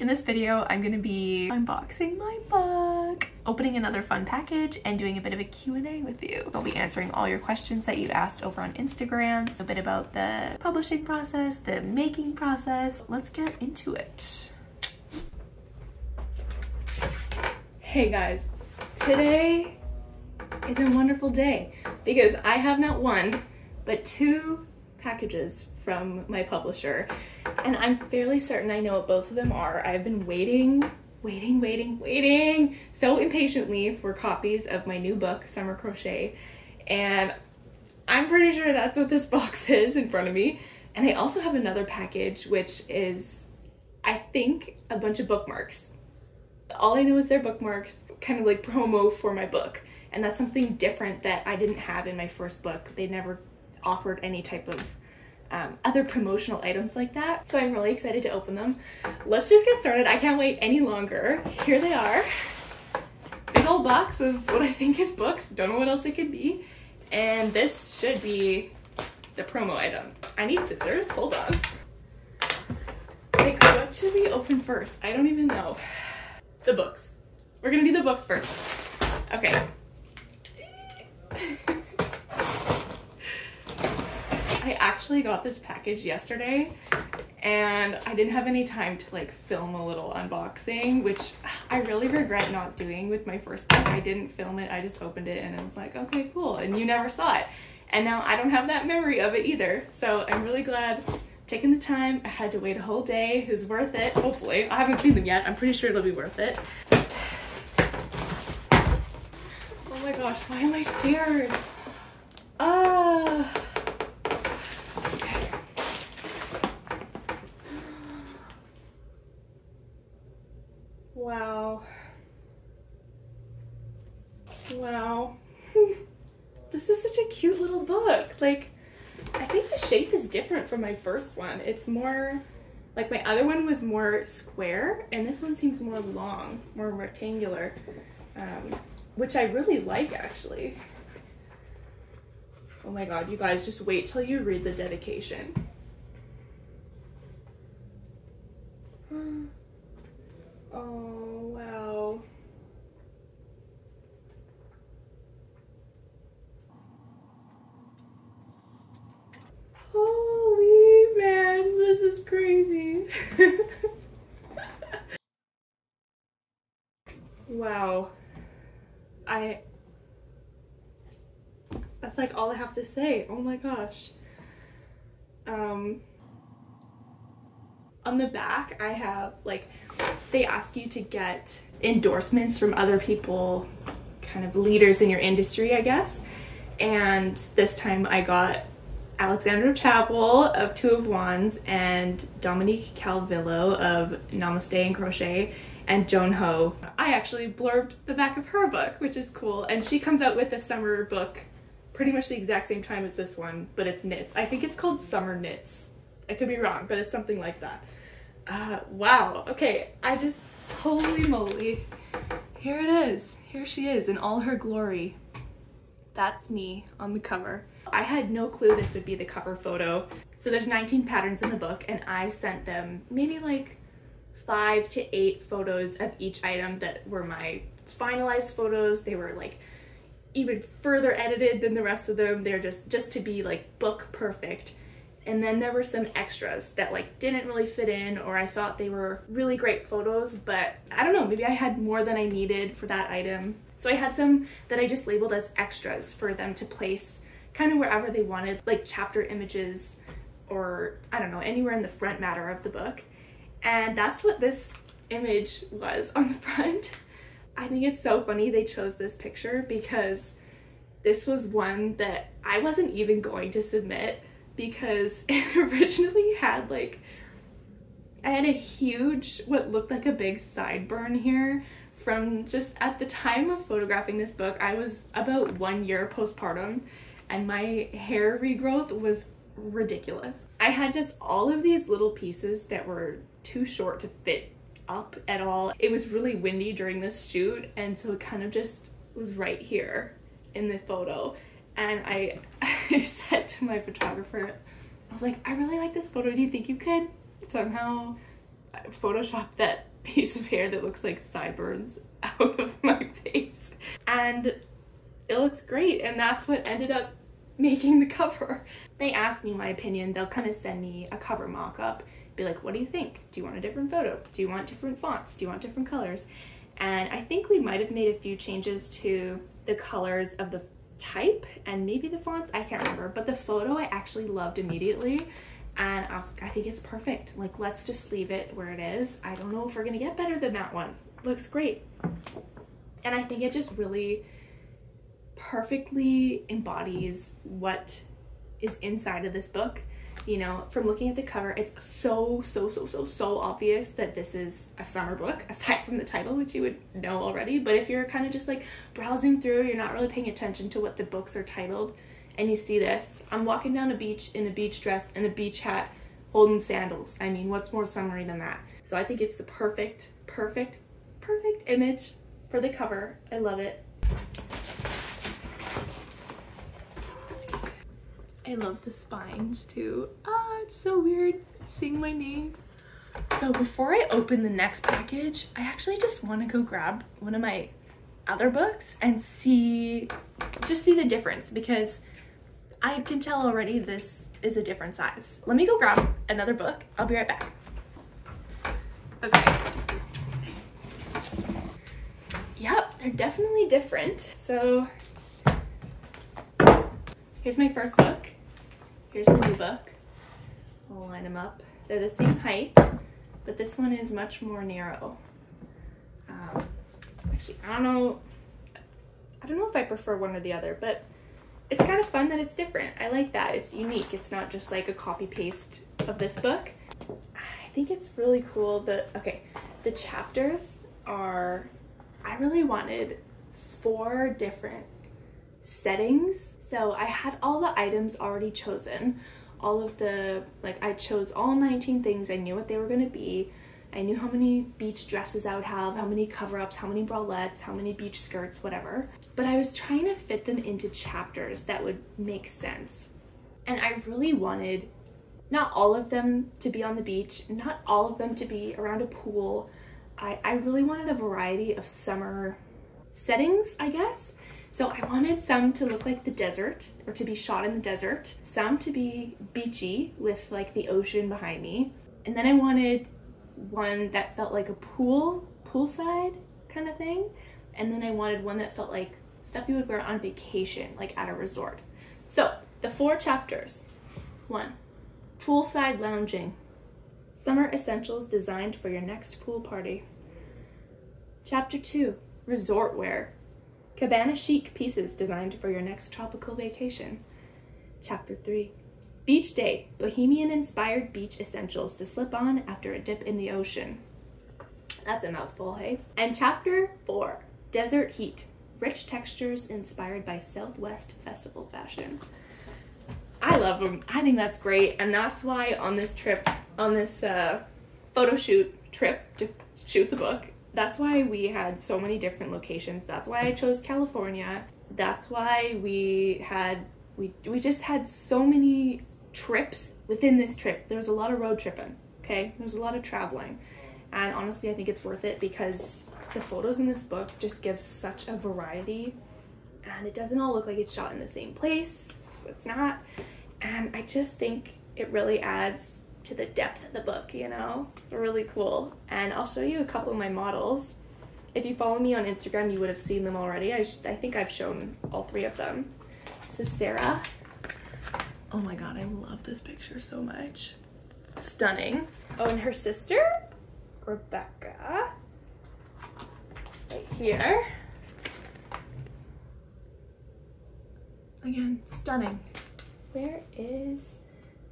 In this video, I'm gonna be unboxing my book, opening another fun package, and doing a bit of a Q&A with you. I'll be answering all your questions that you asked over on Instagram, a bit about the publishing process, the making process. Let's get into it. Hey guys, today is a wonderful day because I have not one, but two packages from my publisher, and I'm fairly certain I know what both of them are. I've been waiting so impatiently for copies of my new book, Summer Crochet, and I'm pretty sure that's what this box is in front of me. And I also have another package, which is, I think, a bunch of bookmarks. All I know is they're bookmarks, kind of like promo for my book, and that's something different that I didn't have in my first book. They never offered any type of other promotional items like that, so I'm really excited to open them. Let's just get started. I can't wait any longer. Here they are. Big old box of what I think is books. Don't know what else it could be. And this should be the promo item. I need scissors. Hold on. Like, what should we open first? I don't even know. The books. We're gonna do the books first. Okay. I actually got this package yesterday and I didn't have any time to like film a little unboxing, which I really regret not doing with my first book. I didn't film it, I just opened it and I was like, okay, cool, and you never saw it. And now I don't have that memory of it either. So I'm really glad taking the time. I had to wait a whole day. It was worth it, hopefully. I haven't seen them yet. I'm pretty sure it'll be worth it. Oh my gosh, why am I scared? Wow. Wow. This is such a cute little book. Like, I think the shape is different from my first one. It's more, like my other one was more square, and this one seems more long, more rectangular, which I really like actually. Oh my god, you guys, just wait till you read the dedication. Oh, wow. Holy man, this is crazy. Wow. That's like all I have to say. Oh my gosh. On the back, I have, like, they ask you to get endorsements from other people, kind of leaders in your industry, I guess. And this time I got Alexandra Chappell of Two of Wands and Dominique Calvillo of Namaste and Crochet and Joan Ho. I actually blurbed the back of her book, which is cool. And she comes out with a summer book pretty much the exact same time as this one, but it's knits. I think it's called Summer Knits. I could be wrong, but it's something like that. Wow. Okay, I just, holy moly. Here it is. Here she is in all her glory. That's me on the cover. I had no clue this would be the cover photo. So there's 19 patterns in the book, and I sent them maybe like 5 to 8 photos of each item that were my finalized photos. They were like even further edited than the rest of them. They're just to be like book perfect. And then there were some extras that like didn't really fit in, or I thought they were really great photos, but I don't know, maybe I had more than I needed for that item. So I had some that I just labeled as extras for them to place kind of wherever they wanted, like chapter images, or I don't know, anywhere in the front matter of the book. And that's what this image was on the front. I think it's so funny they chose this picture because this was one that I wasn't even going to submit, because it originally had like, I had a huge, what looked like a big sideburn here from just at the time of photographing this book. I was about 1 year postpartum and my hair regrowth was ridiculous. I had just all of these little pieces that were too short to fit up at all. It was really windy during this shoot, and so it kind of just was right here in the photo. And I said to my photographer, I was like, I really like this photo. Do you think you could somehow Photoshop that piece of hair that looks like sideburns out of my face. And it looks great, and that's what ended up making the cover. They ask me my opinion. They'll kind of send me a cover mock-up, be like, what do you think? Do you want a different photo? Do you want different fonts? Do you want different colors? And I think we might have made a few changes to the colors of the type and maybe the fonts, I can't remember, but the photo I actually loved immediately, and I was like, I think it's perfect. Like, let's just leave it where it is. I don't know if we're gonna get better than that one. Looks great. And I think it just really perfectly embodies what is inside of this book. You know, from looking at the cover, it's so obvious that this is a summer book, aside from the title, which you would know already. But if you're kind of just like browsing through, you're not really paying attention to what the books are titled, and you see this, I'm walking down a beach in a beach dress and a beach hat holding sandals. I mean, what's more summery than that? So I think it's the perfect image for the cover. I love it. I love the spines too. Ah, it's so weird seeing my name. So before I open the next package, I actually just want to go grab one of my other books and see the difference, because I can tell already this is a different size. Let me go grab another book. I'll be right back. Okay. Yep, they're definitely different. So here's my first book. Here's the new book. I'll line them up. They're the same height, but this one is much more narrow. Actually, I don't know if I prefer one or the other, but it's kind of fun that it's different. I like that. It's unique. It's not just like a copy paste of this book. I think it's really cool that, okay, the chapters are, I really wanted 4 different settings. So I had all the items already chosen. All of the, like, I chose all 19 things. I knew what they were going to be. I knew how many beach dresses I would have, how many cover-ups, how many bralettes, how many beach skirts, whatever. But I was trying to fit them into chapters that would make sense. And I really wanted not all of them to be on the beach, not all of them to be around a pool. I really wanted a variety of summer settings, I guess. So I wanted some to look like the desert, or to be shot in the desert, some to be beachy with like the ocean behind me, and then I wanted one that felt like a poolside kind of thing, and then I wanted one that felt like stuff you would wear on vacation, like at a resort. So the 4 chapters. 1, poolside lounging. Summer essentials designed for your next pool party. Chapter 2, resort wear. Cabana chic pieces designed for your next tropical vacation. Chapter 3, beach day, bohemian-inspired beach essentials to slip on after a dip in the ocean. That's a mouthful, hey? And Chapter 4, desert heat, rich textures inspired by Southwest festival fashion. I love them. I think that's great, and that's why on this trip, on this photo shoot trip to shoot the book, that's why we had so many different locations. That's why I chose California. That's why we just had so many trips within this trip. There was a lot of road tripping, okay? There was a lot of traveling. And honestly, I think it's worth it because the photos in this book just give such a variety, and it doesn't all look like it's shot in the same place. It's not. And I just think it really adds to the depth of the book, you know? It's really cool. And I'll show you a couple of my models. If you follow me on Instagram, you would have seen them already. I think I've shown all 3 of them. This is Sarah. Oh my god, I love this picture so much. Stunning. Oh, and her sister, Rebecca, right here. Again, stunning. Where is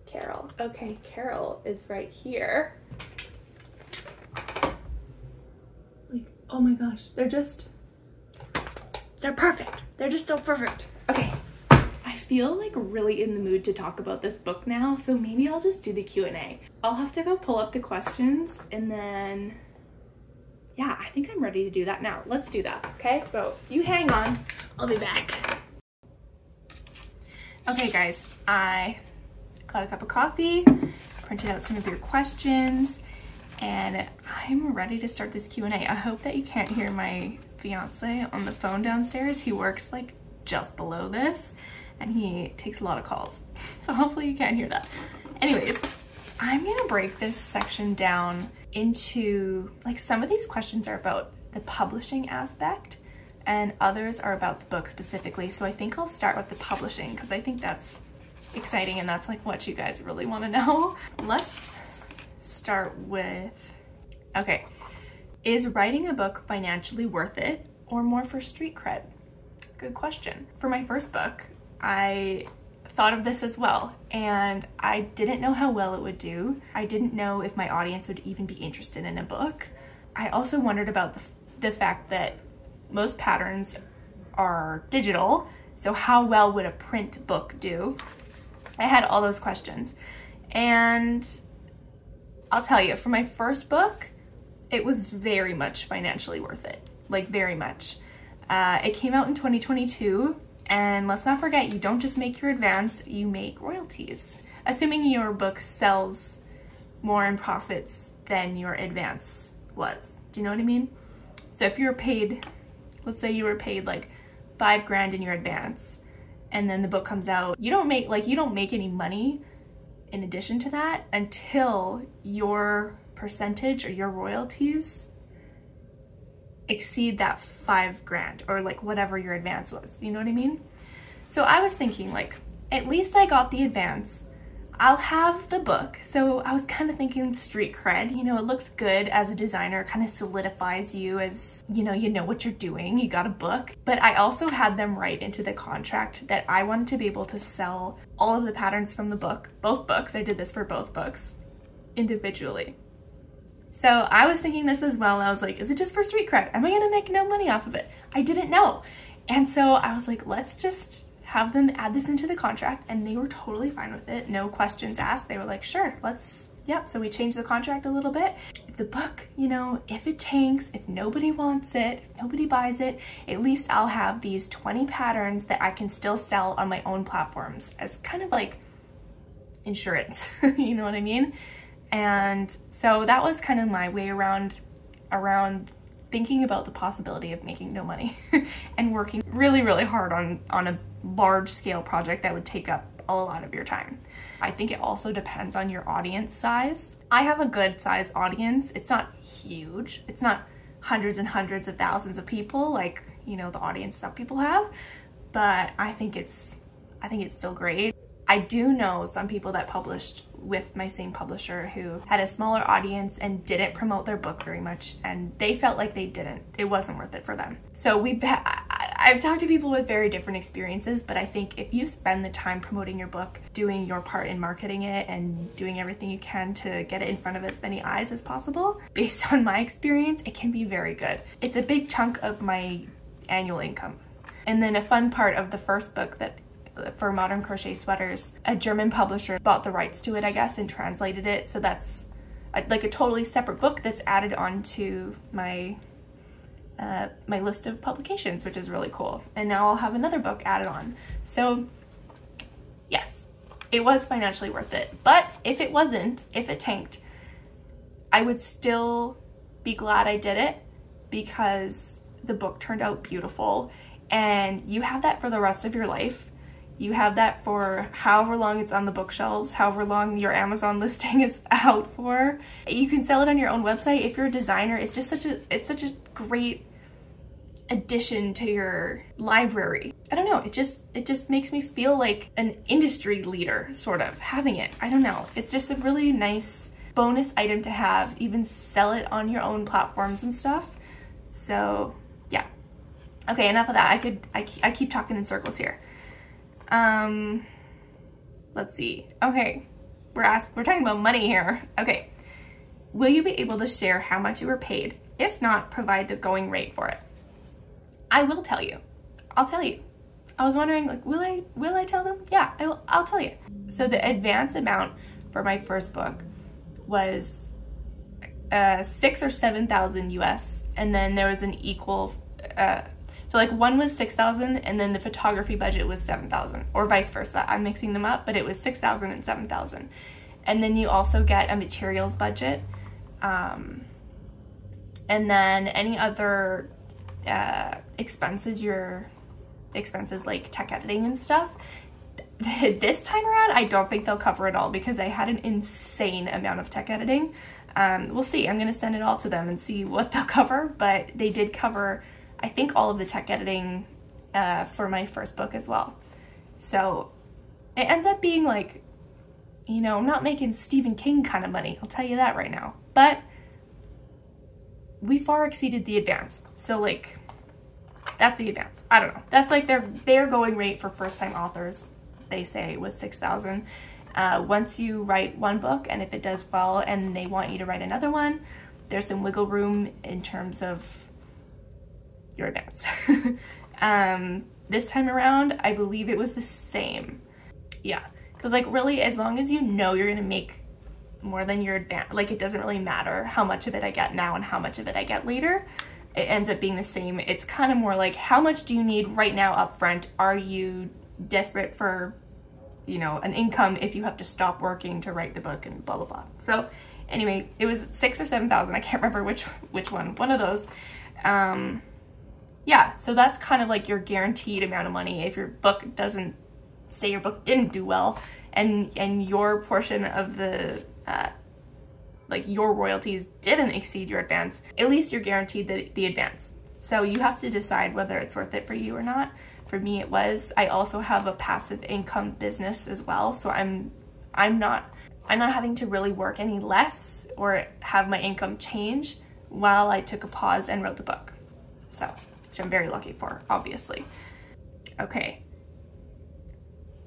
Carol? Okay, Carol is right here. Like, oh my gosh, they're perfect. They're just so perfect. Okay, I feel like really in the mood to talk about this book now, so maybe I'll just do the Q&A. I'll have to go pull up the questions, and then, yeah, I think I'm ready to do that now. Let's do that, okay? So you hang on, I'll be back. Okay guys, I got a cup of coffee, printed out some of your questions, and I'm ready to start this Q&A. I hope that you can't hear my fiance on the phone downstairs. He works like just below this and he takes a lot of calls, so hopefully you can't hear that. Anyways, I'm gonna break this section down into, like, some of these questions are about the publishing aspect and others are about the book specifically. So I think I'll start with the publishing because I think that's exciting and that's like what you guys really want to know. Let's start with, okay, is writing a book financially worth it or more for street cred? Good question. For my first book, I thought of this as well, and I didn't know how well it would do. I didn't know if my audience would even be interested in a book. I also wondered about the fact that most patterns are digital, so how well would a print book do? I had all those questions, and I'll tell you, for my first book, it was very much financially worth it, like very much. It came out in 2022. And let's not forget, you don't just make your advance, you make royalties. Assuming your book sells more in profits than your advance was. Do you know what I mean? So if you're paid, let's say you were paid like $5,000 in your advance, and then the book comes out, you don't make any money in addition to that until your percentage or your royalties exceed that $5,000 or like whatever your advance was. You know what I mean? So I was thinking, like, at least I got the advance. I'll have the book. So I was kind of thinking street cred. You know, it looks good as a designer, kind of solidifies you as, you know what you're doing. You got a book. But I also had them write into the contract that I wanted to be able to sell all of the patterns from the book, both books. I did this for both books individually. So I was thinking this as well. I was like, is it just for street cred? Am I gonna make no money off of it? I didn't know. And so I was like, let's just have them add this into the contract. And they were totally fine with it. No questions asked. They were like, sure, yep. So we changed the contract a little bit. If the book, if it tanks, if nobody wants it, if nobody buys it, at least I'll have these 20 patterns that I can still sell on my own platforms as kind of like insurance. You know what I mean? And so that was kind of my way around thinking about the possibility of making no money and working really, really hard on a large scale project that would take up a lot of your time. I think it also depends on your audience size. I have a good size audience. It's not huge. It's not hundreds and hundreds of thousands of people like, the audience that people have, but I think it's still great. I do know some people that published with my same publisher who had a smaller audience and didn't promote their book very much, and they felt like it wasn't worth it for them. So I've talked to people with very different experiences, but I think if you spend the time promoting your book, doing your part in marketing it and doing everything you can to get it in front of as many eyes as possible, based on my experience, it can be very good. It's a big chunk of my annual income. And then a fun part of the first book for Modern Crochet Sweaters, a German publisher bought the rights to it, I guess, and translated it. So that's like a totally separate book that's added onto my my list of publications, which is really cool. And now I'll have another book added on. So yes, it was financially worth it. But if it tanked, I would still be glad I did it because the book turned out beautiful, and you have that for the rest of your life. You have that for however long it's on the bookshelves, however long your Amazon listing is out for. You can sell it on your own website. If you're a designer, it's such a great addition to your library. I don't know, it just makes me feel like an industry leader, sort of, having it. I don't know. It's just a really nice bonus item to have, even sell it on your own platforms and stuff. So yeah. Okay, enough of that. I keep talking in circles here. Let's see. Okay, we're talking about money here. Okay, will you be able to share how much you were paid? If not, provide the going rate for it. I will tell you. I'll tell you. I was wondering, like, will I tell them? Yeah, I'll tell you. So the advance amount for my first book was 6,000 or 7,000 US, and then there was an equal. So like one was 6,000 and then the photography budget was 7,000, or vice versa. I'm mixing them up, but it was 6,000 and 7,000. And then you also get a materials budget And then any other expenses like tech editing and stuff, this time around I don't think they'll cover it all, because I had an insane amount of tech editing. We'll see. I'm gonna send it all to them and see what they'll cover, but they did cover, I think, all of the tech editing for my first book as well. So it ends up being like, you know, I'm not making Stephen King kind of money, I'll tell you that right now, but we far exceeded the advance. So like, that's the advance. I don't know. That's like their going rate for first-time authors, they say, was $6,000. Once you write one book, and if it does well and they want you to write another one, there's some wiggle room in terms of your advance. This time around, I believe it was the same. Yeah, because like really, as long as you know you're gonna make more than your advance, like it doesn't really matter how much of it I get now and how much of it I get later. It ends up being the same. It's kind of more like, how much do you need right now up front? Are you desperate for, you know, an income if you have to stop working to write the book, and blah blah blah. So anyway, it was 6,000 or 7,000, I can't remember which one of those. Yeah, so that's kind of like your guaranteed amount of money if your book doesn't, say your book didn't do well, and your portion of the like your royalties didn't exceed your advance, at least you're guaranteed the advance. So you have to decide whether it's worth it for you or not. For me, it was. I also have a passive income business as well, so I'm not having to really work any less or have my income change while I took a pause and wrote the book. So, which I'm very lucky for, obviously. Okay.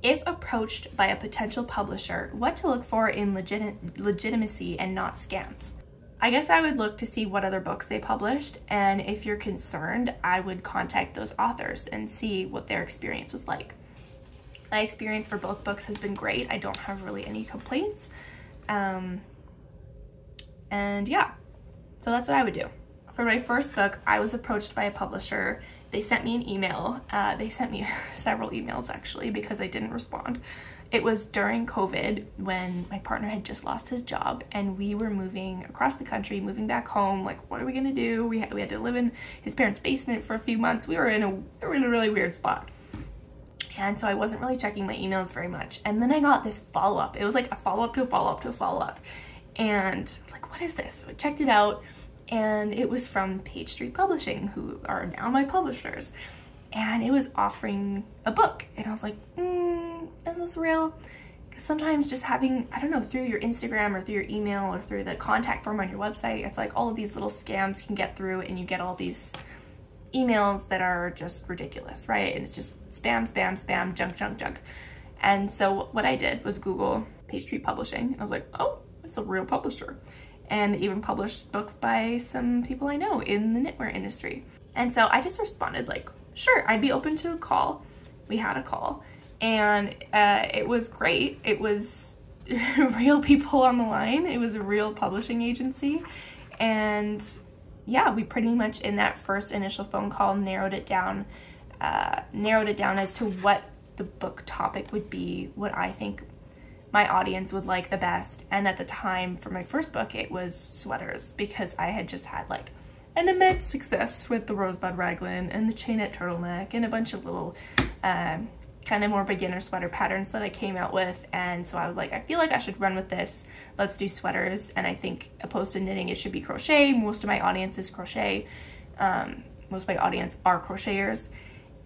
If approached by a potential publisher, what to look for in legitimacy and not scams? I guess I would look to see what other books they published, and if you're concerned, I would contact those authors and see what their experience was like. My experience for both books has been great. I don't have really any complaints. And yeah, so that's what I would do. For my first book, I was approached by a publisher. They sent me an email. They sent me several emails actually, because I didn't respond. It was during COVID when my partner had just lost his job and we were moving across the country, moving back home. Like, what are we gonna do? We had to live in his parents' basement for a few months. We were in a really weird spot. And so I wasn't really checking my emails very much. And then I got this follow-up. It was like a follow-up to a follow-up to a follow-up. And I was like, what is this? So I checked it out, and it was from Page Street Publishing, who are now my publishers. And it was offering a book. And I was like, is this real? Because sometimes just having, I don't know, through your Instagram or through your email or through the contact form on your website, it's like all of these little scams can get through, and you get all these emails that are just ridiculous, right? And it's just spam, spam, spam, junk, junk, junk. And so what I did was Google Page Street Publishing, and I was like, oh, it's a real publisher. And they even published books by some people I know in the knitwear industry. And so I just responded like, sure, I'd be open to a call. We had a call, and it was great. It was real people on the line. It was a real publishing agency. And yeah, we pretty much in that first initial phone call narrowed it down as to what the book topic would be, what I think my audience would like the best. And at the time for my first book, it was sweaters, because I had just had like an immense success with the rosebud raglan and the chainette turtleneck and a bunch of little kind of more beginner sweater patterns that I came out with. And so I was like, I feel like I should run with this. Let's do sweaters. And I think opposed to knitting, it should be crochet. Most of my audience is crochet. Most of my audience are crocheters.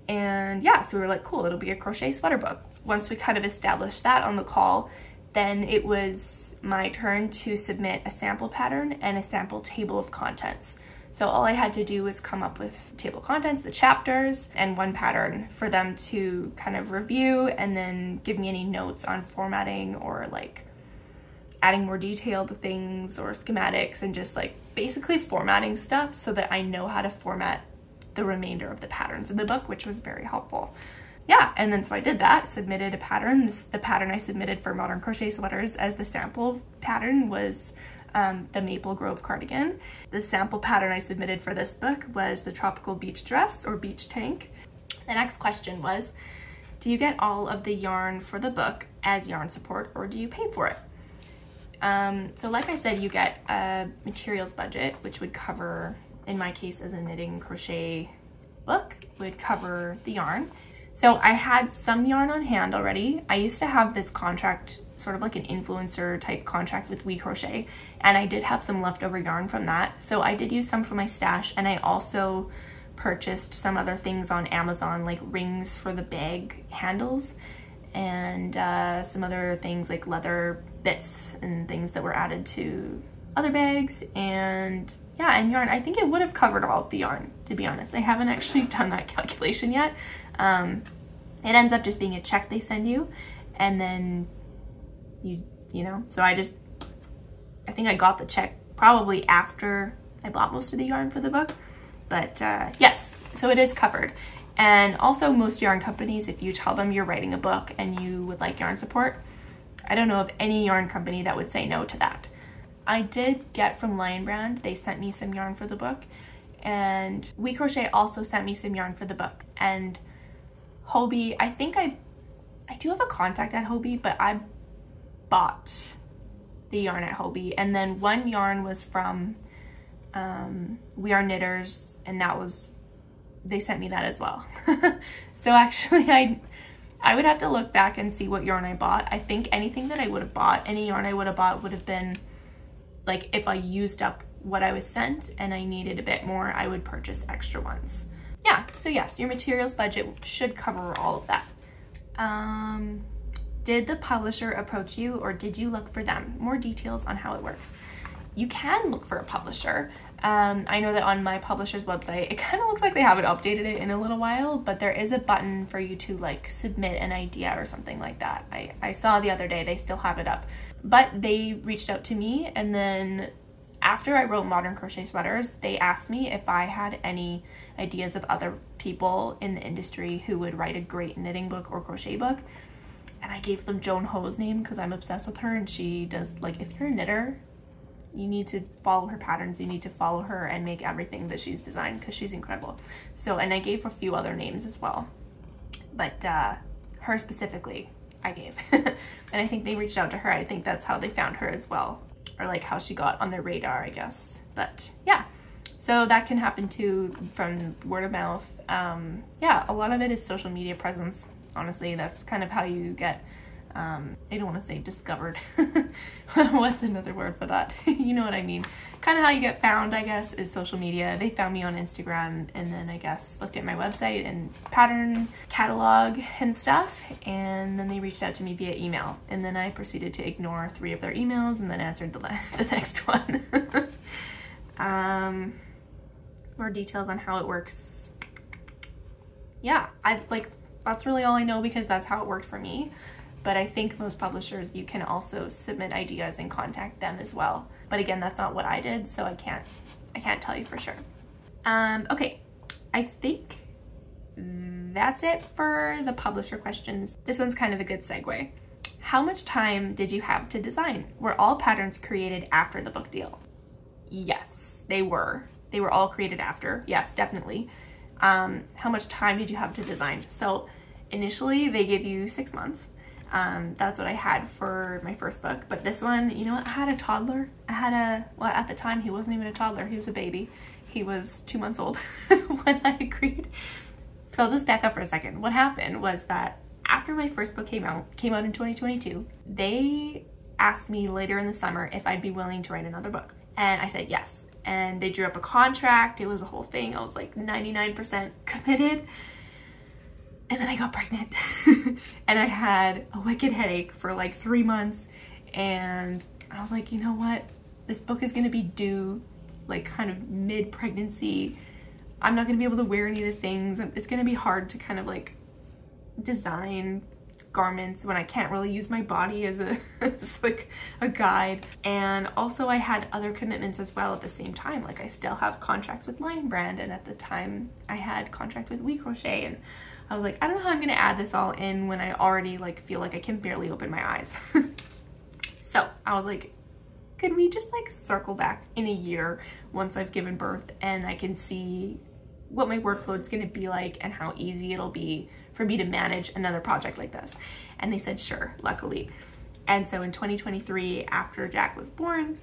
And yeah, so we were like, cool, it'll be a crochet sweater book. Once we kind of established that on the call, then it was my turn to submit a sample pattern and a sample table of contents. So all I had to do was come up with table of contents, the chapters, and one pattern for them to kind of review and then give me any notes on formatting or like adding more detail to things or schematics, and just like basically formatting stuff so that I know how to format the remainder of the patterns in the book, which was very helpful. Yeah, and then so I did that, submitted a pattern. The pattern I submitted for Modern Crochet Sweaters as the sample pattern was the Maple Grove cardigan. The sample pattern I submitted for this book was the Tropical Beach Dress or Beach Tank. The next question was, do you get all of the yarn for the book as yarn support, or do you pay for it? So like I said, you get a materials budget, which would cover, in my case as a knitting crochet book, would cover the yarn. So I had some yarn on hand already. I used to have this contract, sort of like an influencer type contract with We Crochet, and I did have some leftover yarn from that. So I did use some for my stash, and I also purchased some other things on Amazon, like rings for the bag handles, and some other things like leather bits and things that were added to other bags, and yeah, and yarn. I think it would have covered all of the yarn, to be honest. I haven't actually done that calculation yet. It ends up just being a check they send you, and then you know, so I think I got the check probably after I bought most of the yarn for the book, but yes, so it is covered. And also most yarn companies, if you tell them you're writing a book and you would like yarn support, I don't know of any yarn company that would say no to that. I did get from Lion Brand, they sent me some yarn for the book, and We Crochet also sent me some yarn for the book. And Hobie, I think I do have a contact at Hobie, but I bought the yarn at Hobie. And then one yarn was from We Are Knitters, and that was, they sent me that as well. So actually I would have to look back and see what yarn I bought. I think anything that I would have bought, any yarn I would have bought would have been like if I used up what I was sent and I needed a bit more, I would purchase extra ones. Yeah, so yes, your materials budget should cover all of that. Did the publisher approach you, or did you look for them? More details on how it works. You can look for a publisher. I know that on my publisher's website, it kind of looks like they haven't updated it in a little while, but there is a button for you to like submit an idea or something like that. I saw the other day they still have it up, but they reached out to me, and then after I wrote Modern Crochet Sweaters, they asked me if I had any ideas of other people in the industry who would write a great knitting book or crochet book. And I gave them Joan Ho's name because I'm obsessed with her, and she does, like, if you're a knitter, you need to follow her patterns, you need to follow her and make everything that she's designed because she's incredible. So, and I gave a few other names as well, but her specifically I gave. And I think they reached out to her. I think that's how they found her as well, or like how she got on their radar, I guess. But yeah, so that can happen too from word of mouth. Yeah, a lot of it is social media presence. Honestly, that's kind of how you get, I don't want to say discovered. What's another word for that? You know what I mean. Kind of how you get found, I guess, is social media. They found me on Instagram, and then I guess looked at my website and pattern catalog and stuff, and then they reached out to me via email, and then I proceeded to ignore 3 of their emails and then answered the next one. More details on how it works. Yeah, that's really all I know because that's how it worked for me. But I think most publishers, you can also submit ideas and contact them as well. But again, that's not what I did, so I can't tell you for sure. Okay, I think that's it for the publisher questions. This one's kind of a good segue. How much time did you have to design? Were all patterns created after the book deal? Yes, they were. They were all created after. Yes, definitely. How much time did you have to design? So initially they give you 6 months. That's what I had for my first book. But this one, you know what? I had a toddler. Well, at the time he wasn't even a toddler. He was a baby. He was 2 months old when I agreed. So I'll just back up for a second. What happened was that after my first book came out in 2022, they asked me later in the summer if I'd be willing to write another book. And I said yes. And they drew up a contract. It was a whole thing. I was like 99% committed. And then I got pregnant. And I had a wicked headache for like 3 months. And I was like, you know what? This book is going to be due like kind of mid-pregnancy. I'm not going to be able to wear any of the things. It's going to be hard to kind of like design garments when I can't really use my body as like a guide. And also I had other commitments as well at the same time. Like I still have contracts with Lion Brand, and at the time I had contract with We Crochet, and I was like, I don't know how I'm gonna add this all in when I already like feel like I can barely open my eyes. So I was like, could we just like circle back in a year once I've given birth and I can see what my workload's gonna be like and how easy it'll be for me to manage another project like this? And they said sure, luckily. And so in 2023, after Jack was born,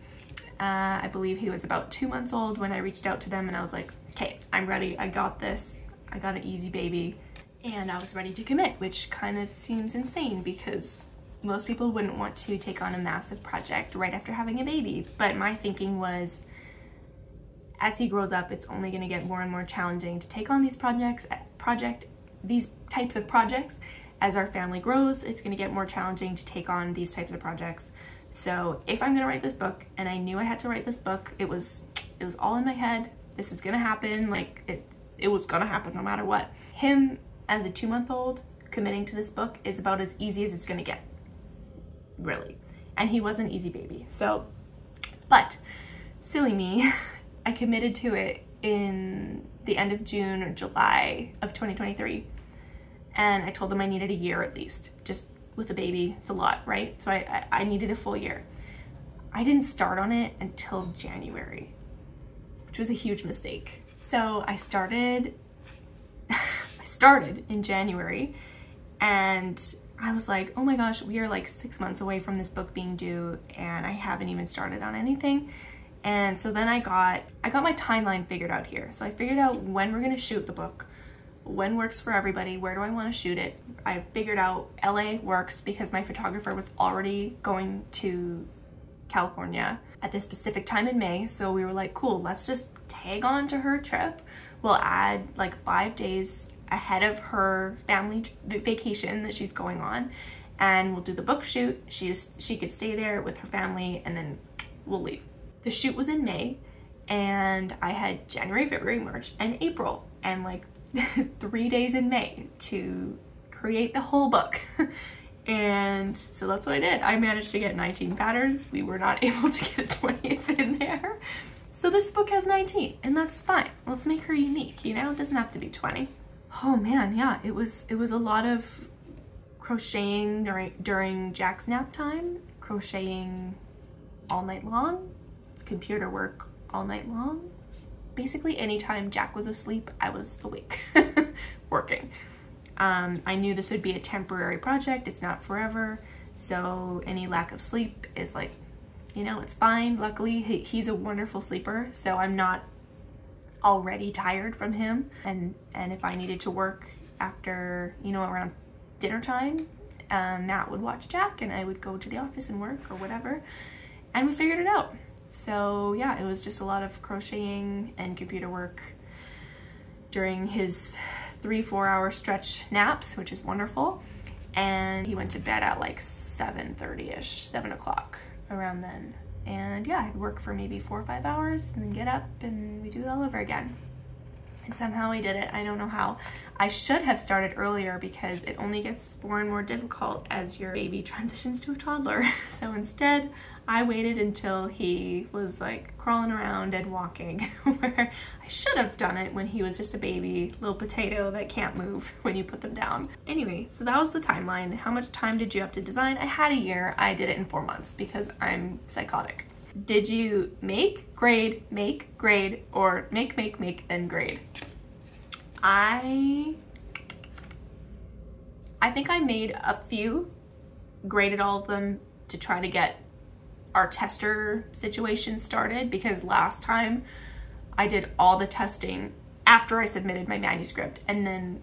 I believe he was about 2 months old when I reached out to them and I was like, okay, I'm ready. I got this. I got an easy baby. And I was ready to commit, which kind of seems insane because most people wouldn't want to take on a massive project right after having a baby. But my thinking was, as he grows up, it's only going to get more and more challenging to take on these these types of projects. As our family grows, it's going to get more challenging to take on these types of projects. So if I'm going to write this book, and I knew I had to write this book, it was all in my head. This was going to happen. Like it was going to happen no matter what. Him as a 2-month-old committing to this book is about as easy as it's going to get, really. And he was an easy baby. So, but silly me, I committed to it in the end of June or July of 2023. And I told them I needed a year at least. Just with a baby, it's a lot, right? So I needed a full year. I didn't start on it until January, which was a huge mistake. So I started in January and I was like, oh my gosh, we are like 6 months away from this book being due and I haven't even started on anything. And so then I got my timeline figured out here. So I figured out when we're gonna shoot the book, when works for everybody, where do I want to shoot it. I figured out LA works because my photographer was already going to California at this specific time in May. So we were like, cool, let's just tag on to her trip. We'll add like 5 days ahead of her family vacation that she's going on and we'll do the book shoot. She could stay there with her family and then we'll leave. The shoot was in May and I had January, February, March, and April and like 3 days in May to create the whole book. And so that's what I did. I managed to get 19 patterns. We were not able to get a 20th in there. So this book has 19 and that's fine. Let's make her unique, you know? It doesn't have to be 20. Oh man, yeah, it was a lot of crocheting during Jack's nap time, crocheting all night long, computer work all night long. Basically anytime Jack was asleep, I was awake working. I knew this would be a temporary project. It's not forever. So any lack of sleep is like, you know, it's fine. Luckily, he's a wonderful sleeper. So I'm not already tired from him. And if I needed to work after, you know, around dinner time, Matt would watch Jack and I would go to the office and work or whatever. And we figured it out. So yeah, it was just a lot of crocheting and computer work during his 3-4 hour stretch naps, which is wonderful. And he went to bed at like 7:30ish, 7 o'clock around then. And yeah, I'd work for maybe 4 or 5 hours and then get up and we do it all over again. And somehow I did it. I don't know how. I should have started earlier because it only gets more and more difficult as your baby transitions to a toddler. So instead, I waited until he was like crawling around and walking, where I should have done it when he was just a baby little potato that can't move when you put them down. Anyway, so that was the timeline. How much time did you have to design? I had a year. I did it in 4 months because I'm psychotic. Did you make, grade, or make, then grade? I think I made a few, graded all of them to try to get our tester situation started, because last time I did all the testing after I submitted my manuscript, and then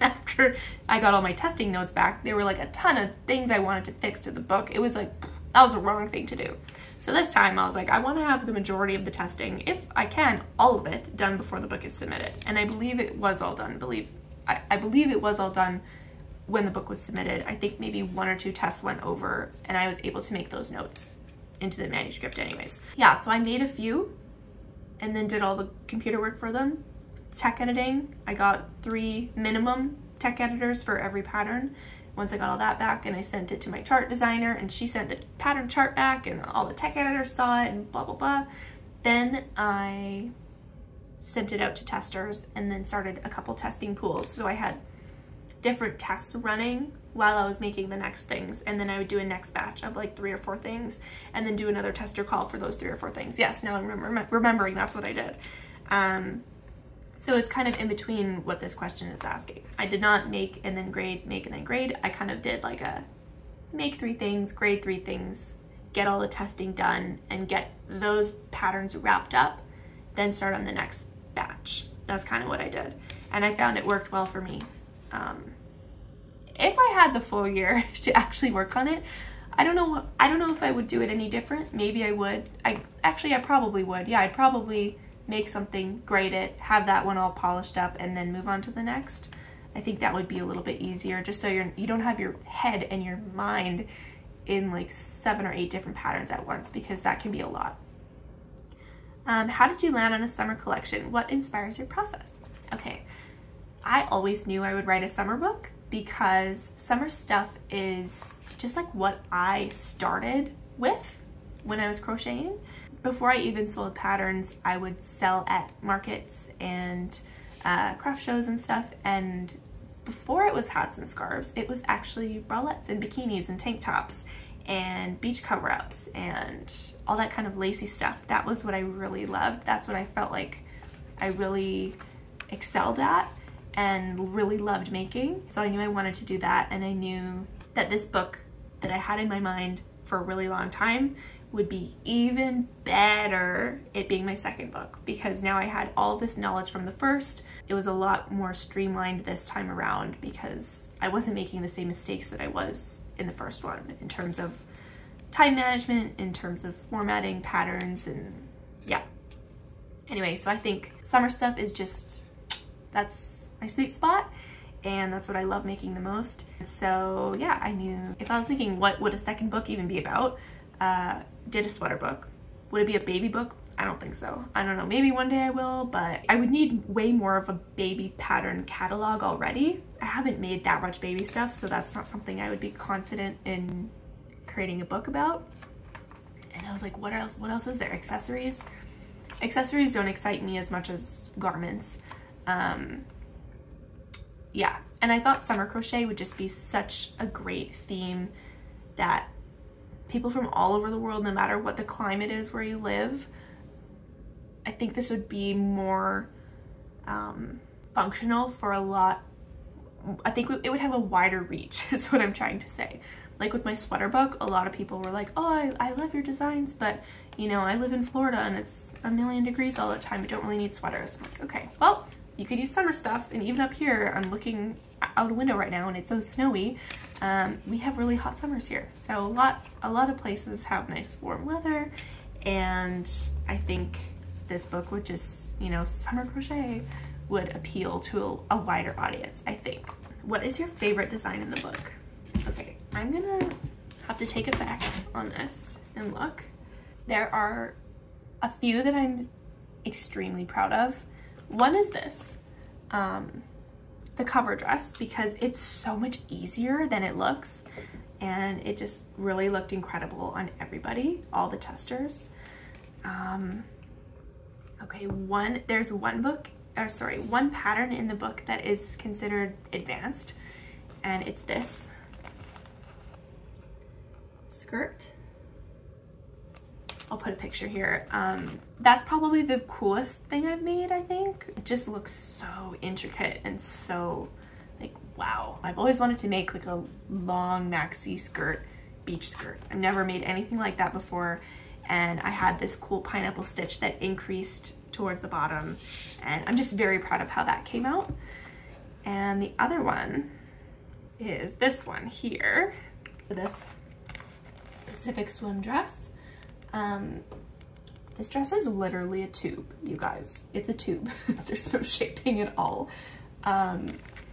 after I got all my testing notes back, there were like a ton of things I wanted to fix to the book. It was like, that was the wrong thing to do. So this time I was like, I want to have the majority of the testing, if I can, all of it, done before the book is submitted. And I believe it was all done. I believe it was all done when the book was submitted. I think maybe 1 or 2 tests went over and I was able to make those notes into the manuscript anyways. Yeah, so I made a few and then did all the computer work for them. Tech editing, I got 3 minimum tech editors for every pattern. Once I got all that back and I sent it to my chart designer and she sent the pattern chart back and all the tech editors saw it and blah, blah, blah. Then I sent it out to testers and then started a couple testing pools. So I had different tests running while I was making the next things. And then I would do a next batch of like 3 or 4 things and then do another tester call for those 3 or 4 things. Yes, now I'm remembering that's what I did. So it's kind of in between what this question is asking. I did not make and then grade, make and then grade. I kind of did like a make 3 things, grade 3 things, get all the testing done, and get those patterns wrapped up, then start on the next batch. That's kind of what I did. And I found it worked well for me. If I had the full year to actually work on it, I don't know if I would do it any different. Maybe I would. I probably would. Yeah, I'd probably make something, grade it, have that one all polished up, and then move on to the next. I think that would be a little bit easier, just so you don't have your head and your mind in like 7 or 8 different patterns at once, because that can be a lot. How did you land on a summer collection? What inspires your process? Okay, I always knew I would write a summer book because summer stuff is just like what I started with when I was crocheting. Before I even sold patterns, I would sell at markets and craft shows and stuff, and before it was hats and scarves, it was actually bralettes and bikinis and tank tops and beach cover-ups and all that kind of lacy stuff. That was what I really loved. That's what I felt like I really excelled at and really loved making. So I knew I wanted to do that, and I knew that this book that I had in my mind for a really long time would be even better, it being my second book, because now I had all this knowledge from the first. It was a lot more streamlined this time around because I wasn't making the same mistakes that I was in the first one in terms of time management, in terms of formatting patterns, and yeah. Anyway, so I think summer stuff is just, that's my sweet spot, and that's what I love making the most. So yeah, I knew if I was thinking what would a second book even be about, did a sweater book. Would it be a baby book? I don't think so. I don't know, maybe one day I will, but I would need way more of a baby pattern catalog already. I haven't made that much baby stuff, so that's not something I would be confident in creating a book about. And I was like, what else is there? Accessories? Accessories don't excite me as much as garments. Yeah, and I thought summer crochet would just be such a great theme that people from all over the world, no matter what the climate is where you live, I think this would be more functional for a lot. I think it would have a wider reach is what I'm trying to say. Like with my sweater book, a lot of people were like, oh, I love your designs, but you know, I live in Florida and it's a million degrees all the time. I don't really need sweaters. I'm like, okay, well, you could use summer stuff. And even up here, I'm looking out a window right now and it's so snowy. We have really hot summers here. So a lot of places have nice warm weather, and I think this book would just, you know, summer crochet would appeal to a wider audience, I think. What is your favorite design in the book? Okay, I'm gonna have to take a sec on this and look. There are a few that I'm extremely proud of. One is this, the cover dress, because it's so much easier than it looks, and it just really looked incredible on everybody, all the testers. Okay, there's one pattern in the book that is considered advanced, and it's this skirt. I'll put a picture here. That's probably the coolest thing I've made, I think. It just looks so intricate and so like, wow. I've always wanted to make like a long maxi skirt, beach skirt. I've never made anything like that before. And I had this cool pineapple stitch that increased towards the bottom. And I'm just very proud of how that came out. And the other one is this one here. This Pacific swim dress. This dress is literally a tube, you guys. It's a tube. There's no shaping at all.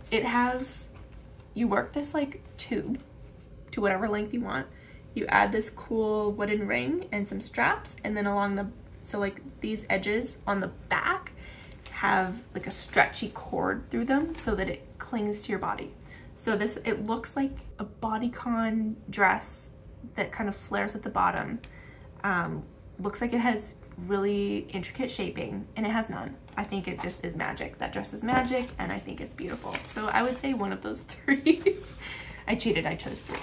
It has, you work this like tube to whatever length you want. You add this cool wooden ring and some straps, and then along the, so like these edges on the back have like a stretchy cord through them so that it clings to your body. So this, it looks like a bodycon dress that kind of flares at the bottom. Looks like it has really intricate shaping, and it has none. I think it just is magic. That dress is magic, and I think it's beautiful. So I would say one of those 3. I cheated, I chose 3.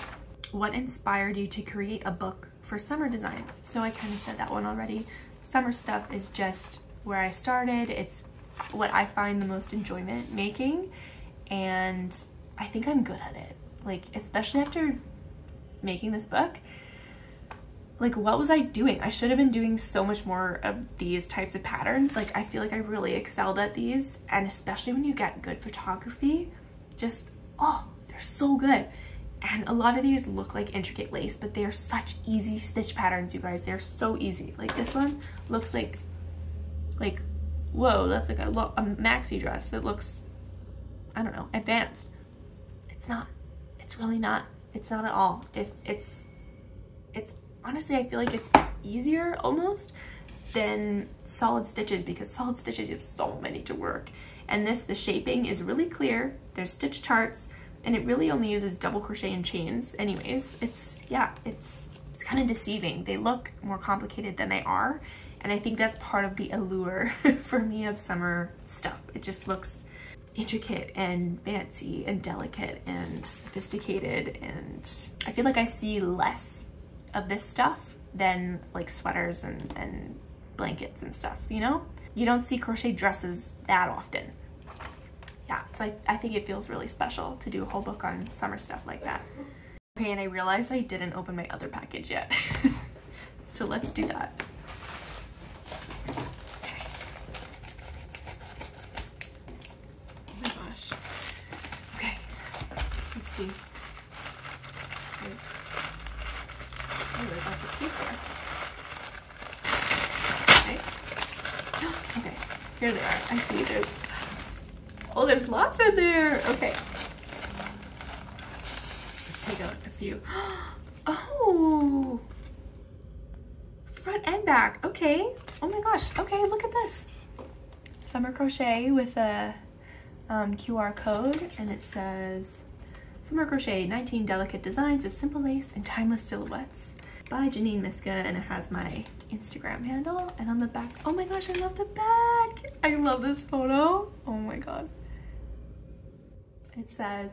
What inspired you to create a book for summer designs? So I kind of said that one already. Summer stuff is just where I started. It's what I find the most enjoyment making, and I think I'm good at it. Like, especially after making this book, like, what was I doing? I should have been doing so much more of these types of patterns. Like, I feel like I really excelled at these, and especially when you get good photography, just, oh, they're so good. And a lot of these look like intricate lace, but they are such easy stitch patterns, you guys. They're so easy. Like, this one looks like whoa, that's like a maxi dress. It looks, I don't know, advanced. It's not. It's really not. It's not at all. It's honestly, I feel like it's easier almost than solid stitches, because solid stitches, you have so many to work. And this, the shaping is really clear. There's stitch charts, and it really only uses double crochet and chains anyways. It's kind of deceiving. They look more complicated than they are. And I think that's part of the allure for me of summer stuff. It just looks intricate and fancy and delicate and sophisticated, and I feel like I see less of this stuff than like sweaters and blankets and stuff, you know? You don't see crochet dresses that often. Yeah, so I think it feels really special to do a whole book on summer stuff like that. Okay, and I realized I didn't open my other package yet. So let's do that. Oh, there's lots of paper. Okay. Okay, here they are. I see there's lots in there. Okay. Let's take out a few. Oh, front and back. Okay. Oh my gosh. Okay, look at this. Summer crochet with a QR code, and it says Summer Crochet, 19 delicate designs with simple lace and timeless silhouettes by Janine Miska, and it has my Instagram handle. And on the back, oh my gosh, I love the back. I love this photo. Oh my god. It says,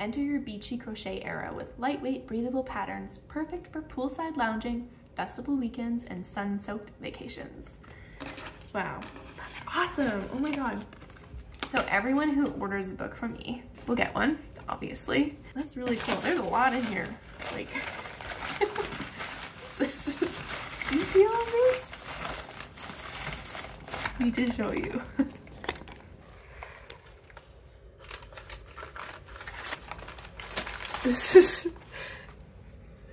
enter your beachy crochet era with lightweight, breathable patterns, perfect for poolside lounging, festival weekends, and sun-soaked vacations. Wow, that's awesome. Oh my god. So everyone who orders a book from me will get one, obviously. That's really cool. There's a lot in here. Like, this is, you see all this? I need to show you. This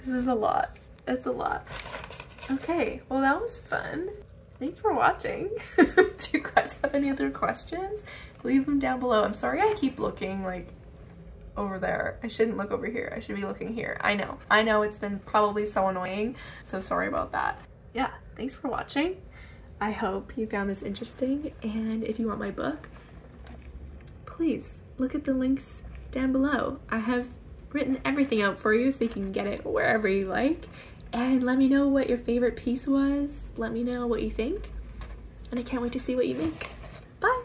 is a lot. That's a lot. Okay, well that was fun. Thanks for watching. Do you guys have any other questions? Leave them down below. I'm sorry I keep looking like over there. I shouldn't look over here. I should be looking here. I know it's been probably so annoying. So sorry about that. Yeah, thanks for watching. I hope you found this interesting, and if you want my book, please look at the links down below. I have written everything out for you so you can get it wherever you like, and let me know what your favorite piece was. Let me know what you think, and I can't wait to see what you make. Bye.